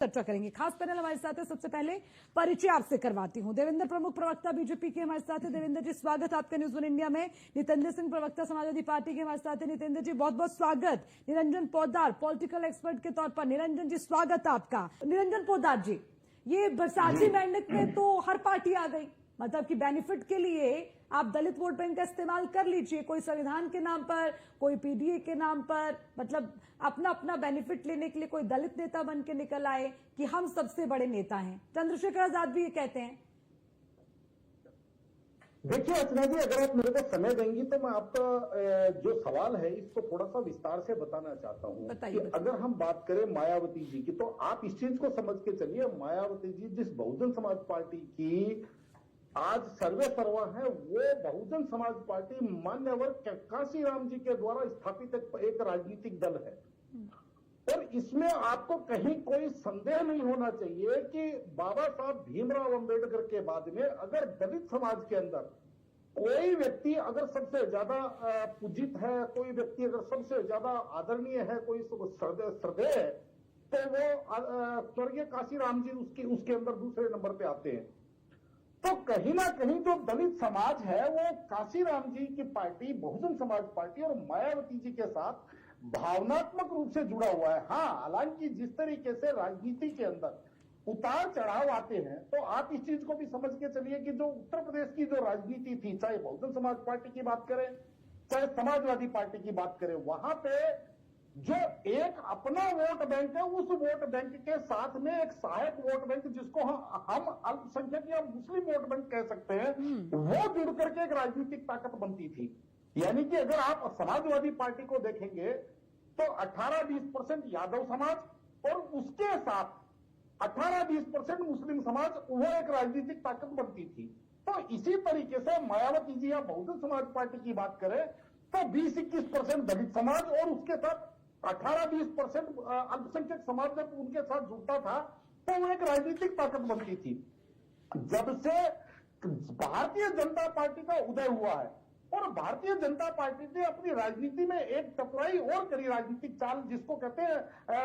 चर्चा करेंगे। खास पैनल हमारे साथ है। सबसे पहले परिचय आपसे करवाती हूं। देवेंद्र प्रमुख प्रवक्ता बीजेपी के हमारे साथ है। देवेंद्र जी स्वागत आपका न्यूज़ वन इंडिया में। नितेंद्र सिंह प्रवक्ता समाजवादी पार्टी के हमारे साथ है। नितेंद्र जी बहुत बहुत स्वागत। निरंजन पोद्दार पॉलिटिकल एक्सपर्ट के तौर पर, निरंजन जी स्वागत आपका। निरंजन पोद्दार जी, ये बरसाती मेंढक में तो हर पार्टी आ गई, मतलब कि बेनिफिट के लिए आप दलित वोट बैंक का इस्तेमाल कर लीजिए, कोई संविधान के नाम पर, कोई पीडीए के नाम पर, मतलब अपना अपना बेनिफिट लेने के लिए कोई दलित नेता बन के निकल आए कि हम सबसे बड़े नेता हैं। चंद्रशेखर आजाद भी ये कहते हैं। देखिए अर्चना जी, अगर आप मेरे को समय देंगी तो मैं आपका जो सवाल है इसको थोड़ा सा विस्तार से बताना चाहता हूं कि अगर हम बात करें मायावती जी की, तो आप इस चीज को समझ के चलिए, मायावती जी जिस बहुजन समाज पार्टी की आज सर्वे सर्वा है, वो बहुजन समाज पार्टी मान्यवर कांशीराम जी के द्वारा स्थापित एक राजनीतिक दल है। और इसमें आपको कहीं कोई संदेह नहीं होना चाहिए कि बाबा साहब भीमराव अंबेडकर के बाद में अगर दलित समाज के अंदर कोई व्यक्ति अगर सबसे ज्यादा पूजित है, कोई व्यक्ति अगर सबसे ज्यादा आदरणीय है, कोई श्रद्धेय है, तो वो स्वर्गीय कांशीराम जी उसके अंदर दूसरे नंबर पे आते हैं। तो कहीं ना कहीं जो दलित समाज है वो कांशीराम जी की पार्टी बहुजन समाज पार्टी और मायावती जी के साथ भावनात्मक रूप से जुड़ा हुआ है। हाँ, हालांकि जिस तरीके से राजनीति के अंदर उतार चढ़ाव आते हैं, तो आप इस चीज को भी समझ के चलिए कि जो उत्तर प्रदेश की जो राजनीति थी, चाहे बहुजन समाज पार्टी की बात करें, चाहे समाजवादी पार्टी की बात करें, वहां पे जो एक अपना वोट बैंक है, उस वोट बैंक के साथ में एक सहायक वोट बैंक जिसको हम अल्पसंख्यक या मुस्लिम वोट बैंक कह सकते हैं, वो जुड़ करके एक राजनीतिक ताकत बनती थी। यानी कि अगर आप समाजवादी पार्टी को देखेंगे तो 18-20% यादव समाज और उसके साथ 18-20% मुस्लिम समाज, वो एक राजनीतिक ताकत बनती थी। तो इसी तरीके से मायावती जी या बहुजन समाज पार्टी की बात करें तो 20-21% दलित समाज और उसके साथ 18-20% अल्पसंख्यक समाज जब उनके साथ जुड़ता था तो वो एक राजनीतिक ताकत बनती थी। जब से भारतीय जनता पार्टी का उदय हुआ है और भारतीय जनता पार्टी ने अपनी राजनीति में एक चतुराई और करी, राजनीतिक चाल जिसको कहते हैं,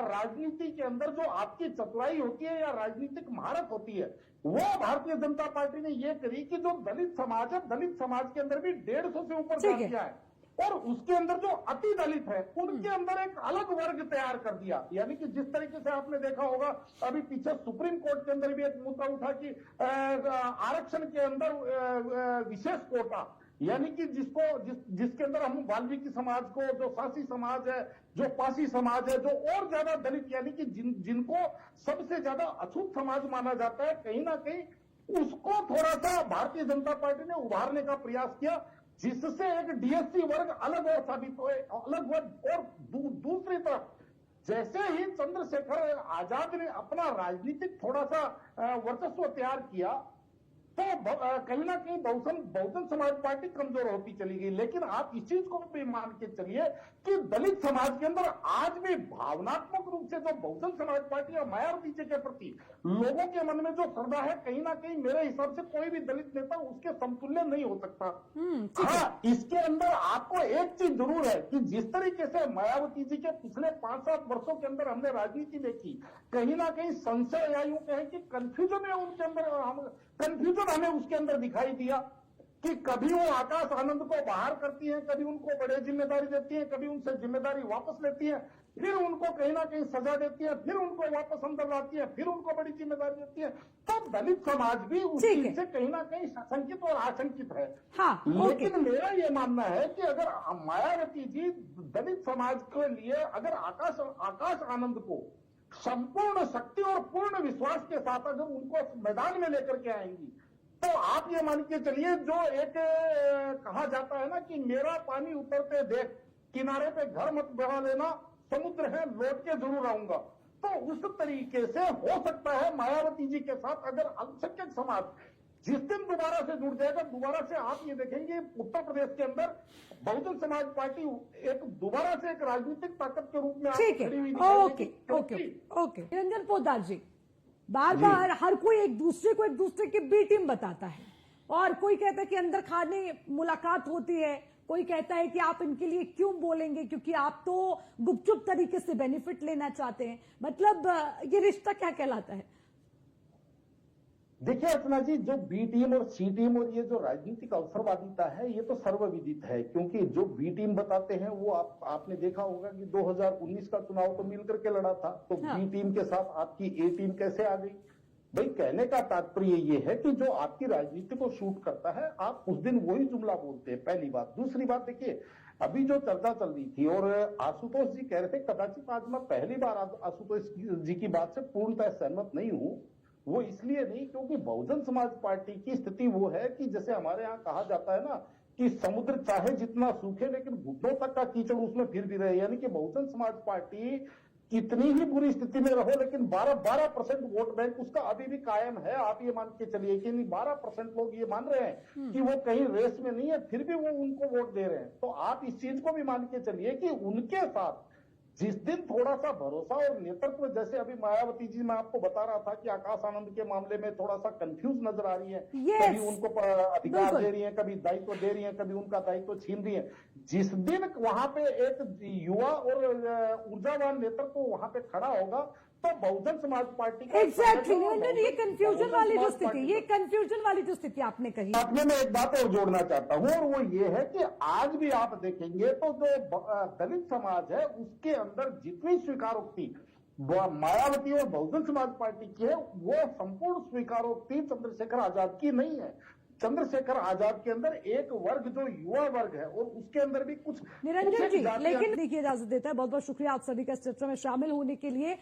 राजनीति के अंदर जो आपकी चतुराई होती है या राजनीतिक महारत होती है, वो भारतीय जनता पार्टी ने ये करी कि जो दलित समाज है, दलित समाज के अंदर भी 150 से ऊपर कर दिया है और उसके अंदर जो अति दलित है उनके अंदर एक अलग वर्ग तैयार कर दिया। यानी कि जिस तरीके से आपने देखा होगा अभी पीछे सुप्रीम कोर्ट के अंदर भी एक मुद्दा उठा कि आरक्षण के अंदर विशेष कोटा, यानी कि जिसके अंदर हम वाल्मीकि समाज को, जो सासी समाज है, जो पासी समाज है, जो और ज्यादा दलित, यानी कि जिनको सबसे ज्यादा अछूत समाज माना जाता है, कहीं ना कहीं उसको थोड़ा सा भारतीय जनता पार्टी ने उभारने का प्रयास किया, जिससे एक डीएससी वर्ग अलग और साबित हुए, अलग वर्ग। और दूसरी तरफ जैसे ही चंद्रशेखर आजाद ने अपना राजनीतिक थोड़ा सा वर्चस्व तैयार किया तो कहीं ना कहीं बहुजन समाज पार्टी कमजोर होती चली गई। लेकिन आप इस चीज को भी मान के चलिए कि दलित समाज के अंदर आज भी भावनात्मक रूप से जो बहुजन समाज पार्टी और मायावती जी के प्रति लोगों के मन में जो श्रद्धा है, कहीं ना कहीं मेरे हिसाब से कोई भी दलित नेता उसके समतुल्य नहीं हो सकता। हाँ, इसके अंदर आपको एक चीज जरूर है कि जिस तरीके से मायावती जी के पिछले 5-7 वर्षों के अंदर हमने राजनीति देखी, कहीं ना कहीं संशय या यूं कहें कि कंफ्यूजन है उनके अंदर, कंफ्यूजन हमें उसके अंदर दिखाई दिया कि कभी वो आकाश आनंद को बाहर करती हैं, कभी उनको बड़े जिम्मेदारी देती हैं, कभी उनसे जिम्मेदारी वापस लेती हैं, फिर उनको कहीं ना कहीं सजा देती है, फिर उनको वापस अंदर लाती है, फिर उनको बड़ी जिम्मेदारी देती है। तो दलित समाज भी उस चीज से कहीं ना कहीं शंकित और आशंकित है। हाँ, लेकिन मेरा ये मानना है कि अगर मायावती जी दलित समाज के लिए अगर आकाश आनंद को संपूर्ण शक्ति और पूर्ण विश्वास के साथ अगर उनको मैदान में लेकर के आएंगी, तो आप ये मान के चलिए, जो एक कहा जाता है ना कि मेरा पानी उतरते देख, किनारे पे घर मत बना लेना, समुद्र है लौट के जरूर आऊंगा। तो उस तरीके से हो सकता है मायावती जी के साथ अगर अल्पसंख्यक समाज जिस दिन दोबारा से जुड़ जाएगा, दोबारा से आप ये देखेंगे उत्तर प्रदेश के अंदर बहुजन समाज पार्टी एक दोबारा से एक राजनीतिक ताकत के रूप में खड़ी हुई। ओके निरंजन पोद्दार जी, बार बार हर कोई एक दूसरे की बी टीम बताता है और कोई कहता है कि अंदर खाने मुलाकात होती है, कोई कहता है कि आप इनके लिए क्यों बोलेंगे, क्योंकि आप तो गुपचुप तरीके से बेनिफिट लेना चाहते हैं। मतलब ये रिश्ता क्या कहलाता है? देखिए अर्चना जी, जो बी टीम और सी टीम और ये जो राजनीतिक अवसरवादिता है, ये तो सर्वविदित है। क्योंकि जो बी टीम बताते हैं वो आपने देखा होगा कि 2019 का चुनाव तो मिलकर के लड़ा था, तो हाँ। बी टीम के साथ आपकी ए टीम कैसे आ गई? भाई कहने का तात्पर्य ये है कि जो आपकी राजनीति को शूट करता है, आप उस दिन वही जुमला बोलते हैं, पहली बात। दूसरी बात, देखिए अभी जो चर्चा चल रही थी और आशुतोष जी कह रहे थे, कदाचित आज मैं पहली बार आशुतोष जी की बात से पूर्णतः सहमत नहीं हूं। वो इसलिए नहीं क्योंकि बहुजन समाज पार्टी की स्थिति वो है कि जैसे हमारे यहाँ कहा जाता है ना कि समुद्र चाहे जितना सूखे लेकिन घुटनों तक का कीचड़ उसमें फिर भी रहे। यानी कि बहुजन समाज पार्टी कितनी ही बुरी स्थिति में रहो लेकिन 12% वोट बैंक उसका अभी भी कायम है। आप ये मान के चलिए कि 12% लोग ये मान रहे हैं कि वो कहीं रेस में नहीं है, फिर भी वो उनको वोट दे रहे हैं। तो आप इस चीज को भी मान के चलिए कि उनके साथ जिस दिन थोड़ा सा भरोसा और नेतृत्व, जैसे अभी मायावती जी मैं आपको बता रहा था कि आकाश आनंद के मामले में थोड़ा सा कंफ्यूज नजर आ रही है। कभी उनको अधिकार दे रही है, कभी दायित्व दे रही है, कभी उनका दायित्व छीन रही है। जिस दिन वहां पे एक युवा और ऊर्जावान नेतृत्व वहां पे खड़ा होगा तो बहुजन समाज पार्टी का एग्जैक्टली ये कंफ्यूजन वाली जो स्थिति, ये कंफ्यूजन वाली जो स्थिति आपने कही, आपने मैं एक बात और जोड़ना चाहता हूं और वो ये है कि आज भी आप देखेंगे तो जो दलित समाज है उसके अंदर जितनी स्वीकारोक्ति मायावती और बहुजन समाज पार्टी की है, वो संपूर्ण स्वीकारोक्ति चंद्रशेखर आजाद की नहीं है। चंद्रशेखर आजाद के अंदर एक वर्ग जो युवा वर्ग है और उसके अंदर भी कुछ निरंजन जी, लेकिन देखिए इजाजत देता है। बहुत बहुत शुक्रिया आप सभी का इस चर्चा में शामिल होने के लिए।